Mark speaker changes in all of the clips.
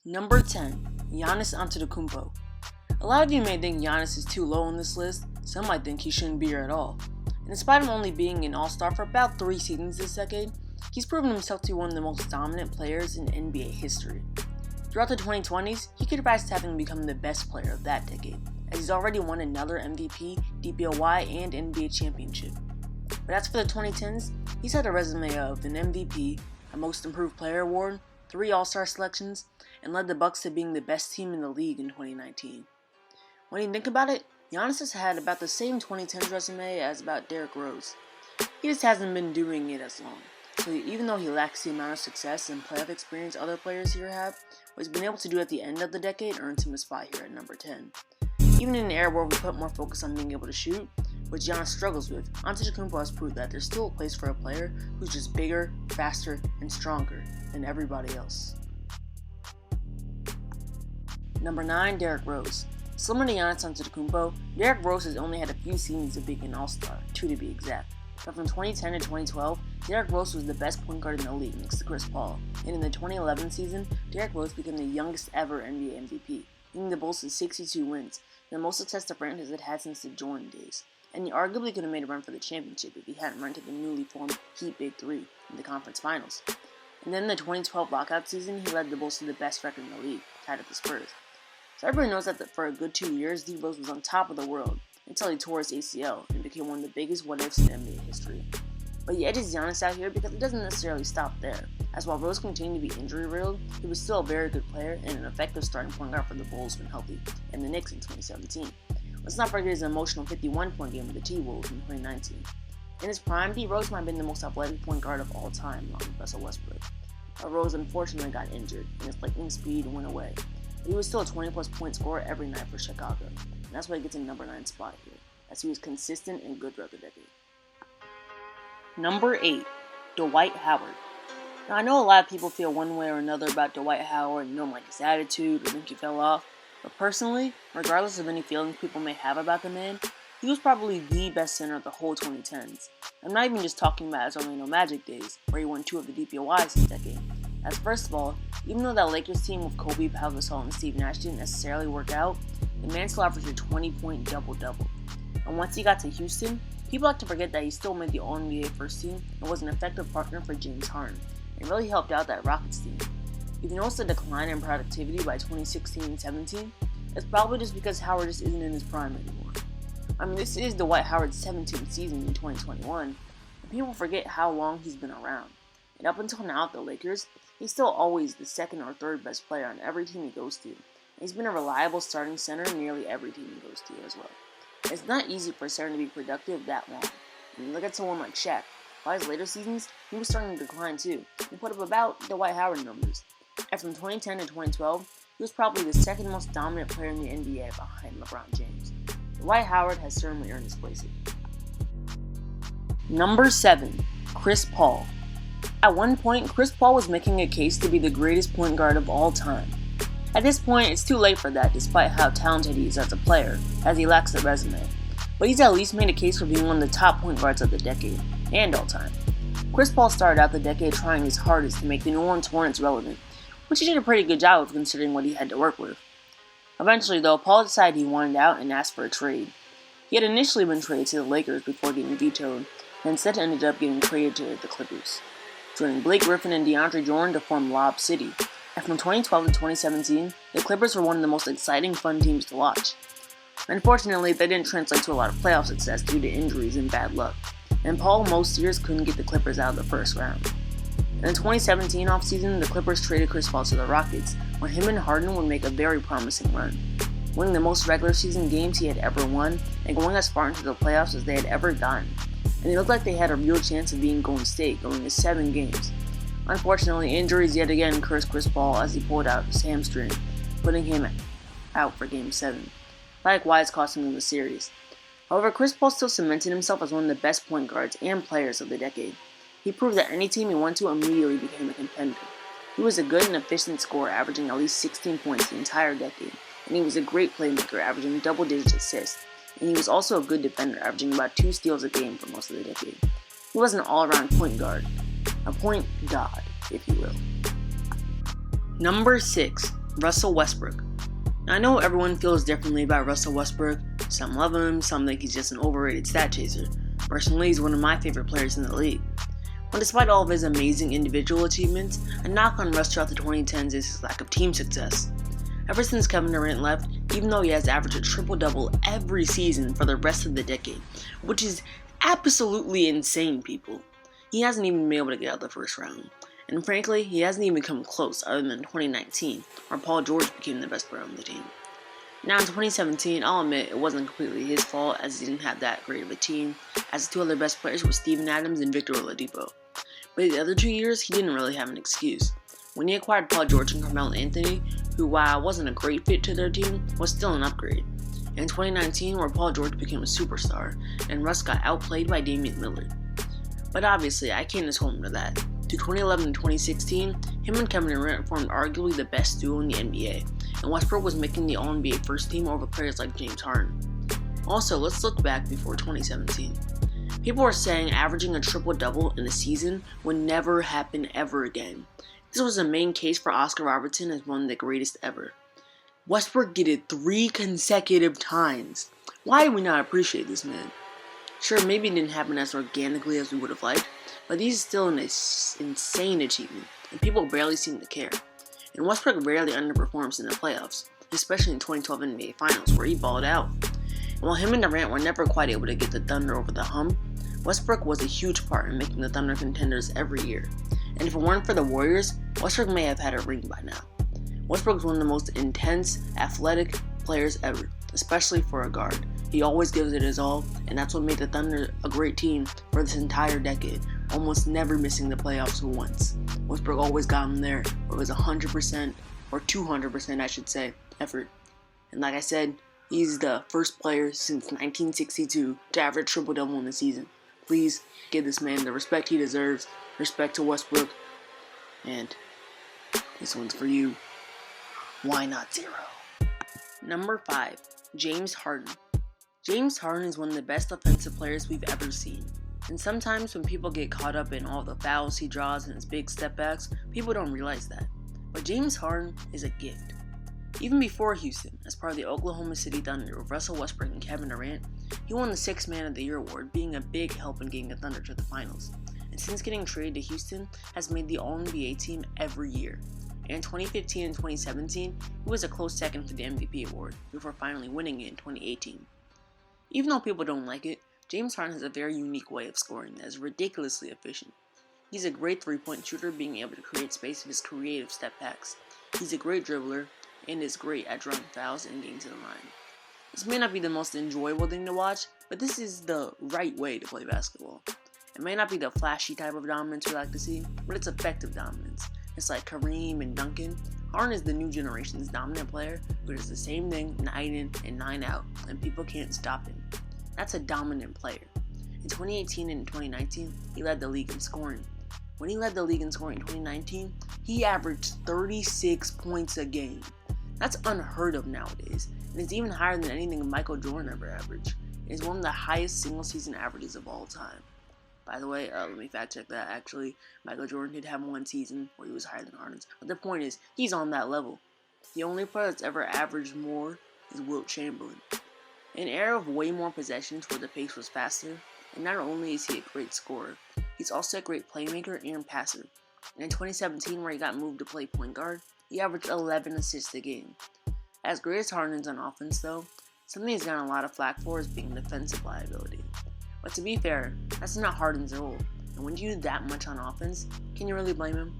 Speaker 1: Number 10. Giannis Antetokounmpo. A lot of you may think Giannis is too low on this list, some might think he shouldn't be here at all. And in spite of only being an all-star for about 3 seasons this decade, he's proven himself to be one of the most dominant players in NBA history. Throughout the 2020s, he could rise to having become the best player of that decade, as he's already won another MVP, DPOY, and NBA championship. But as for the 2010s, he's had a resume of an MVP, a Most Improved Player award, 3 All-Star selections, and led the Bucks to being the best team in the league in 2019. When you think about it, Giannis has had about the same 2010s resume as about Derrick Rose. He just hasn't been doing it as long. So even though he lacks the amount of success and playoff experience other players here have, what he's been able to do at the end of the decade earns him a spot here at number 10. Even in an era where we put more focus on being able to shoot, which Giannis struggles with, Antetokounmpo has proved that there's still a place for a player who's just bigger, faster, and stronger than everybody else. Number 9. Derrick Rose. Similar to Giannis Antetokounmpo, Derrick Rose has only had a few seasons of being an all-star, 2 to be exact. But from 2010 to 2012, Derrick Rose was the best point guard in the league next to Chris Paul, and in the 2011 season, Derrick Rose became the youngest ever NBA MVP, leading the Bulls to 62 wins, the most success the franchise had had since the Jordan days. And he arguably could have made a run for the championship if he hadn't run to the newly formed Heat Big Three in the conference finals. And then in the 2012 lockout season, he led the Bulls to the best record in the league, tied with the Spurs. So everybody knows that for a good 2 years, D Rose was on top of the world, until he tore his ACL and became one of the biggest what-ifs in NBA history. But he edges Giannis out here because it doesn't necessarily stop there, as while Rose continued to be injury-riddled, he was still a very good player and an effective starting point guard for the Bulls when healthy, and the Knicks in 2017. Let's not forget his emotional 51-point game with the T-Wolves in 2019. In his prime, D Rose might have been the most athletic point guard of all time, along with Russell Westbrook. But Rose unfortunately got injured, and his lightning speed went away. But he was still a 20-plus point scorer every night for Chicago, and that's why he gets a number 9 spot here, as he was consistent and good throughout the decade. Number 8. Dwight Howard. Now, I know a lot of people feel one way or another about Dwight Howard and don't like his attitude or think he fell off, but personally, regardless of any feelings people may have about the man, he was probably the best center of the whole 2010s. I'm not even just talking about his Orlando Magic days, where he won 2 of the DPOYs this decade. As first of all, even though that Lakers team with Kobe, Pau Gasol, and Steve Nash didn't necessarily work out, the man still averaged a 20-point double-double. And once he got to Houston, people like to forget that he still made the All-NBA first team and was an effective partner for James Harden, and really helped out that Rockets team. If you notice the decline in productivity by 2016 and 17, it's probably just because Howard just isn't in his prime anymore. I mean, this is Dwight Howard's 17th season in 2021, and people forget how long he's been around. And up until now at the Lakers, he's still always the second or third best player on every team he goes to. And he's been a reliable starting center in nearly every team he goes to as well. It's not easy for a center to be productive that long. I mean, look at someone like Shaq. By his later seasons, he was starting to decline too, and put up about Dwight Howard numbers. And from 2010 to 2012, he was probably the second most dominant player in the NBA behind LeBron James. Dwight Howard has certainly earned his place here. Number 7. Chris Paul. At one point, Chris Paul was making a case to be the greatest point guard of all time. At this point, it's too late for that despite how talented he is as a player, as he lacks the resume. But he's at least made a case for being one of the top point guards of the decade, and all time. Chris Paul started out the decade trying his hardest to make the New Orleans Hornets relevant, which he did a pretty good job of considering what he had to work with. Eventually though, Paul decided he wanted out and asked for a trade. He had initially been traded to the Lakers before getting vetoed, and instead ended up getting traded to the Clippers, joining Blake Griffin and DeAndre Jordan to form Lob City. And from 2012 to 2017, the Clippers were one of the most exciting, fun teams to watch. Unfortunately, they didn't translate to a lot of playoff success due to injuries and bad luck, and Paul most years couldn't get the Clippers out of the first round. In the 2017 offseason, the Clippers traded Chris Paul to the Rockets, where him and Harden would make a very promising run, winning the most regular season games he had ever won, and going as far into the playoffs as they had ever gotten. And it looked like they had a real chance of beating Golden State, going to 7 games. Unfortunately, injuries yet again cursed Chris Paul as he pulled out his hamstring, putting him out for Game 7. Likewise, costing him the series. However, Chris Paul still cemented himself as one of the best point guards and players of the decade. He proved that any team he went to immediately became a contender. He was a good and efficient scorer, averaging at least 16 points the entire decade, and he was a great playmaker, averaging double-digit assists. And he was also a good defender, averaging about 2 steals a game for most of the decade. He was an all-around point guard. A point god, if you will. Number 6. Russell Westbrook. Now, I know everyone feels differently about Russell Westbrook. Some love him, some think he's just an overrated stat chaser. Personally, he's one of my favorite players in the league. But despite all of his amazing individual achievements, a knock on Russ throughout the 2010s is his lack of team success. Ever since Kevin Durant left, even though he has averaged a triple-double every season for the rest of the decade, which is absolutely insane, people, he hasn't even been able to get out of the first round. And frankly, he hasn't even come close other than 2019, where Paul George became the best player on the team. Now in 2017, I'll admit it wasn't completely his fault as he didn't have that great of a team, as the two other best players were Steven Adams and Victor Oladipo. But the other 2 years, he didn't really have an excuse. When he acquired Paul George and Carmelo Anthony, who while wasn't a great fit to their team, was still an upgrade. In 2019, where Paul George became a superstar, and Russ got outplayed by Damian Lillard. But obviously, I can't just hold him to that. To 2011 and 2016, him and Kevin Durant formed arguably the best duo in the NBA, and Westbrook was making the All-NBA first team over players like James Harden. Also, let's look back before 2017. People were saying averaging a triple-double in a season would never happen ever again. This was the main case for Oscar Robertson as one of the greatest ever. Westbrook did it 3 consecutive times. Why do we not appreciate this man? Sure, maybe it didn't happen as organically as we would have liked, but this is still an insane achievement, and people barely seem to care. And Westbrook rarely underperforms in the playoffs, especially in 2012 NBA Finals, where he balled out. And while him and Durant were never quite able to get the Thunder over the hump, Westbrook was a huge part in making the Thunder contenders every year. And if it weren't for the Warriors, Westbrook may have had a ring by now. Westbrook is one of the most intense, athletic players ever, especially for a guard. He always gives it his all, and that's what made the Thunder a great team for this entire decade, almost never missing the playoffs once. Westbrook always got him there, where it was 100%, or 200% I should say, effort. And like I said, he's the first player since 1962 to average triple-double in a season. Please give this man the respect he deserves, respect to Westbrook, and this one's for you. Why not 0? Number 5, James Harden. James Harden is one of the best offensive players we've ever seen. And sometimes when people get caught up in all the fouls he draws and his big step backs, people don't realize that. But James Harden is a gift. Even before Houston, as part of the Oklahoma City Thunder with Russell Westbrook and Kevin Durant, he won the 6th Man of the Year award, being a big help in getting the Thunder to the finals. And since getting traded to Houston, has made the All-NBA team every year. And in 2015 and 2017, he was a close second for the MVP award, before finally winning it in 2018. Even though people don't like it, James Harden has a very unique way of scoring that is ridiculously efficient. He's a great three-point shooter, being able to create space with his creative step backs. He's a great dribbler, and is great at drawing fouls and getting to the line. This may not be the most enjoyable thing to watch, but this is the right way to play basketball. It may not be the flashy type of dominance we like to see, but it's effective dominance. It's like Kareem and Duncan. Harden is the new generation's dominant player, but it's the same thing night in and night out, and people can't stop him. That's a dominant player. In 2018 and 2019, he led the league in scoring. When he led the league in scoring in 2019, he averaged 36 points a game. That's unheard of nowadays, and it's even higher than anything Michael Jordan ever averaged. It is one of the highest single-season averages of all time. By the way, let me fact check that. Actually, Michael Jordan did have one season where he was higher than Harden's. But the point is, he's on that level. The only player that's ever averaged more is Wilt Chamberlain. In an era of way more possessions where the pace was faster, and not only is he a great scorer, he's also a great playmaker and passer. And in 2017, where he got moved to play point guard, he averaged 11 assists a game. As great as Harden is on offense, though, something he's gotten a lot of flack for is being a defensive liability. But to be fair, that's not Harden's role, and when you do that much on offense, can you really blame him?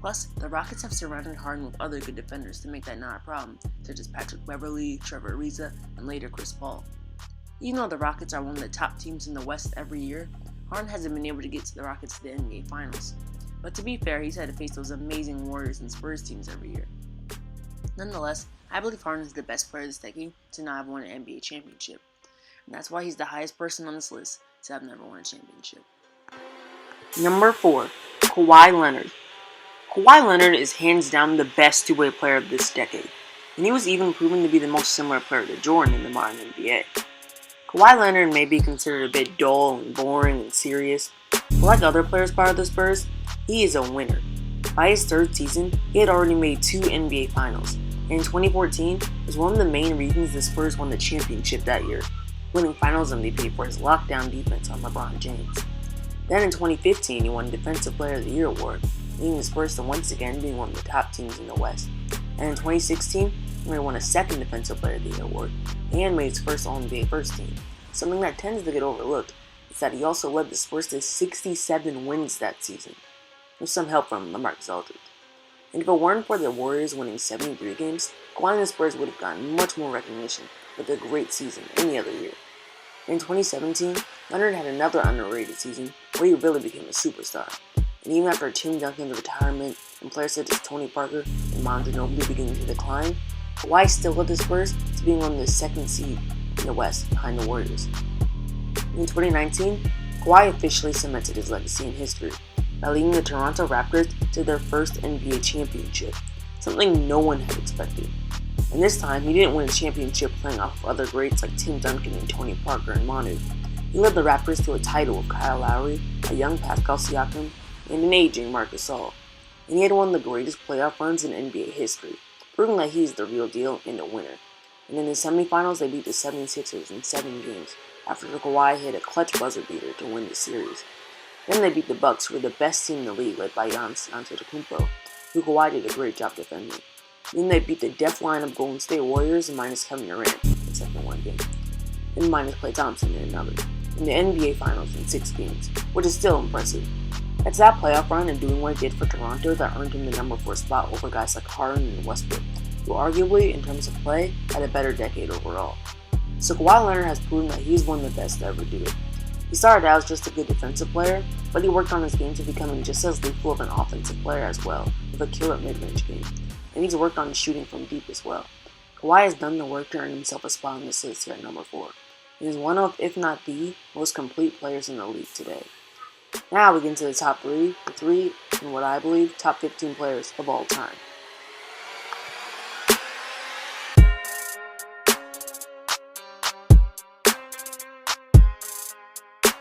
Speaker 1: Plus, the Rockets have surrounded Harden with other good defenders to make that not a problem, such as Patrick Beverley, Trevor Ariza, and later Chris Paul. Even though the Rockets are one of the top teams in the West every year, Harden hasn't been able to get to the Rockets to the NBA Finals. But to be fair, he's had to face those amazing Warriors and Spurs teams every year. Nonetheless, I believe Harden is the best player this decade to not have won an NBA championship. And that's why he's the highest person on this list to have never won a championship. Number 4, Kawhi Leonard. Kawhi Leonard is hands down the best two-way player of this decade, and he was even proven to be the most similar player to Jordan in the modern NBA. Kawhi Leonard may be considered a bit dull and boring and serious, but like other players part of the Spurs, he is a winner. By his third season, he had already made 2 NBA Finals, And in 2014 was one of the main reasons the Spurs won the championship that year, winning Finals MVP for his lockdown defense on LeBron James. Then in 2015, he won Defensive Player of the Year award, leading the Spurs to once again being one of the top teams in the West. And in 2016, he won a second Defensive Player of the Year award and made his first All-NBA first team. Something that tends to get overlooked is that he also led the Spurs to 67 wins that season, with some help from LaMarcus Aldridge. And if it weren't for the Warriors winning 73 games, Kawhi and the Spurs would have gotten much more recognition with a great season any other year. In 2017, Leonard had another underrated season where he really became a superstar. And even after Tim Duncan's retirement and players such as Tony Parker and Manu Ginobili beginning to decline, Kawhi still led the Spurs to being on the second seed in the West behind the Warriors. In 2019, Kawhi officially cemented his legacy in history by leading the Toronto Raptors to their first NBA championship, something no one had expected. And this time, he didn't win a championship playing off of other greats like Tim Duncan and Tony Parker and Manu. He led the Raptors to a title with Kyle Lowry, a young Pascal Siakam, and an aging Marc Gasol. And he had one of the greatest playoff runs in NBA history, proving that he's the real deal and a winner. And in the semifinals, they beat the 76ers in 7 games, after Kawhi hit a clutch buzzer beater to win the series. Then they beat the Bucks, who were the best team in the league, led by Giannis Antetokounmpo, who Kawhi did a great job defending. Then they beat the death lineup Golden State Warriors minus Kevin Durant in second one game, and minus Klay Thompson in another, in the NBA Finals in 6 games, which is still impressive. It's that playoff run and doing what it did for Toronto that earned him the number 4 spot over guys like Harden and Westbrook, who arguably, in terms of play, had a better decade overall. So Kawhi Leonard has proven that he's one of the best to ever do it. He started out as just a good defensive player, but he worked on his game to becoming just as lethal of an offensive player as well, with a killer mid-range game. And he's worked on his shooting from deep as well. Kawhi has done the work to earn himself a spot on this list here at number 4. He is one of, if not the, most complete players in the league today. Now we get into the top 3, the 3 and what I believe top 15 players of all time.